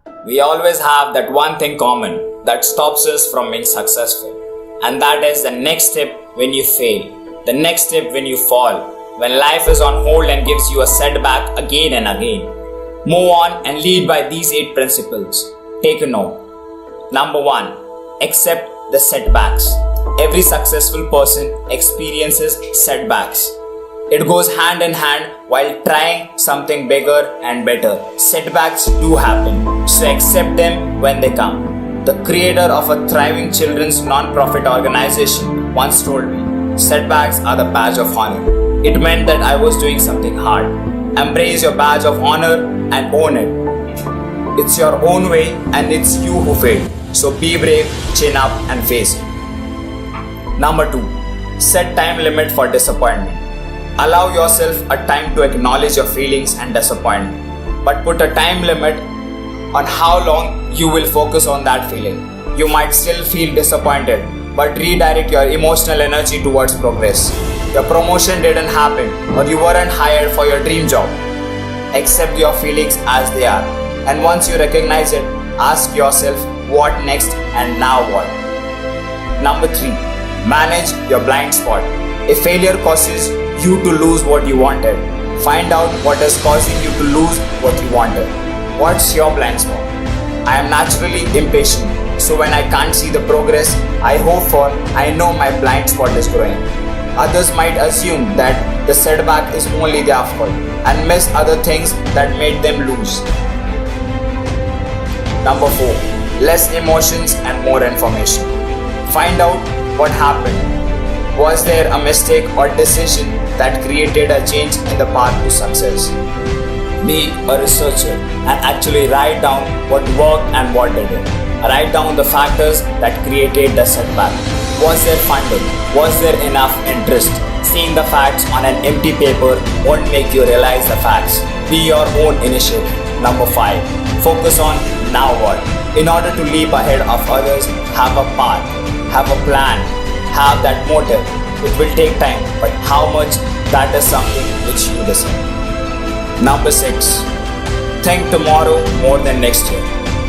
We always have that one thing common that stops us from being successful. And that is the next step when you fail, the next step when you fall, when life is on hold and gives you a setback again and again. Move on and lead by these 8 principles. Take a note. Number 1. Accept the setbacks. Every successful person experiences setbacks. It goes hand in hand while trying something bigger and better. Setbacks do happen, so accept them when they come. The creator of a thriving children's non-profit organization once told me, setbacks are the badge of honor. It meant that I was doing something hard. Embrace your badge of honor and own it. It's your own way and it's you who failed. So be brave, chin up and face it. Number 2. Set time limit for disappointment. Allow yourself a time to acknowledge your feelings and disappointment, but put a time limit on how long you will focus on that feeling. You might still feel disappointed, but redirect your emotional energy towards progress. Your promotion didn't happen, or you weren't hired for your dream job. Accept your feelings as they are, and once you recognize it, ask yourself what next and now what. Number 3. Manage your blind spot. If failure causes you to lose what you wanted, find out what is causing you to lose what you wanted. What's your blind spot? I am naturally impatient, so when I can't see the progress I hope for, I know my blind spot is growing. Others might assume that the setback is only their fault and miss other things that made them lose. Number 4. Less emotions and more information. Find out what happened. Was there a mistake or decision that created a change in the path to success? Be a researcher and actually write down what worked and what didn't. Write down the factors that created the setback. Was there funding? Was there enough interest? Seeing the facts on an empty paper won't make you realize the facts. Be your own initiative. Number 5. Focus on now what. In order to leap ahead of others, have a path, have a plan, have that motive. It will take time, but how much, that is something which you decide. Number 6. Think tomorrow more than next year.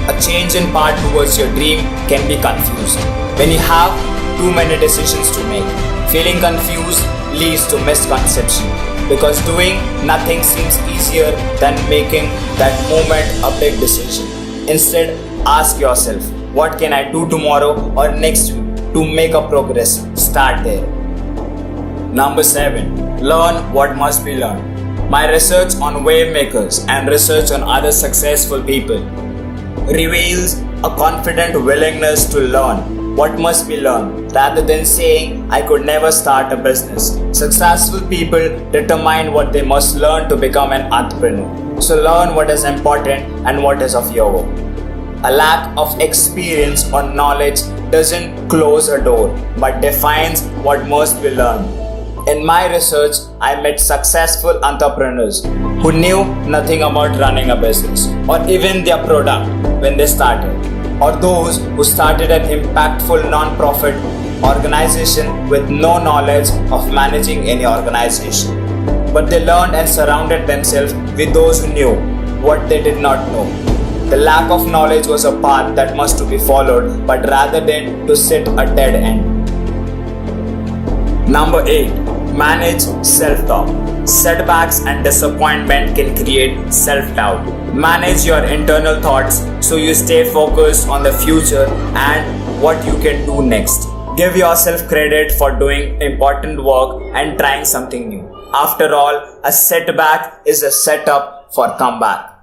A change in path towards your dream can be confusing. When you have too many decisions to make, feeling confused leads to misconception, because doing nothing seems easier than making that moment a big decision. Instead, ask yourself, what can I do tomorrow or next week to make a progress? Start there. Number 7. Learn what must be learned. My research on wave makers and research on other successful people reveals a confident willingness to learn what must be learned rather than saying I could never start a business. Successful people determine what they must learn to become an entrepreneur. So learn what is important and what is of your own. A lack of experience or knowledge doesn't close a door, but defines what must be learned. In my research, I met successful entrepreneurs who knew nothing about running a business or even their product when they started, or those who started an impactful non-profit organization with no knowledge of managing any organization. But they learned and surrounded themselves with those who knew what they did not know. The lack of knowledge was a path that must to be followed, but rather than to sit a dead end. Number 8. Manage self-talk. Setbacks and disappointment can create self-doubt. Manage your internal thoughts so you stay focused on the future and what you can do next. Give yourself credit for doing important work and trying something new. After all, a setback is a setup for comeback.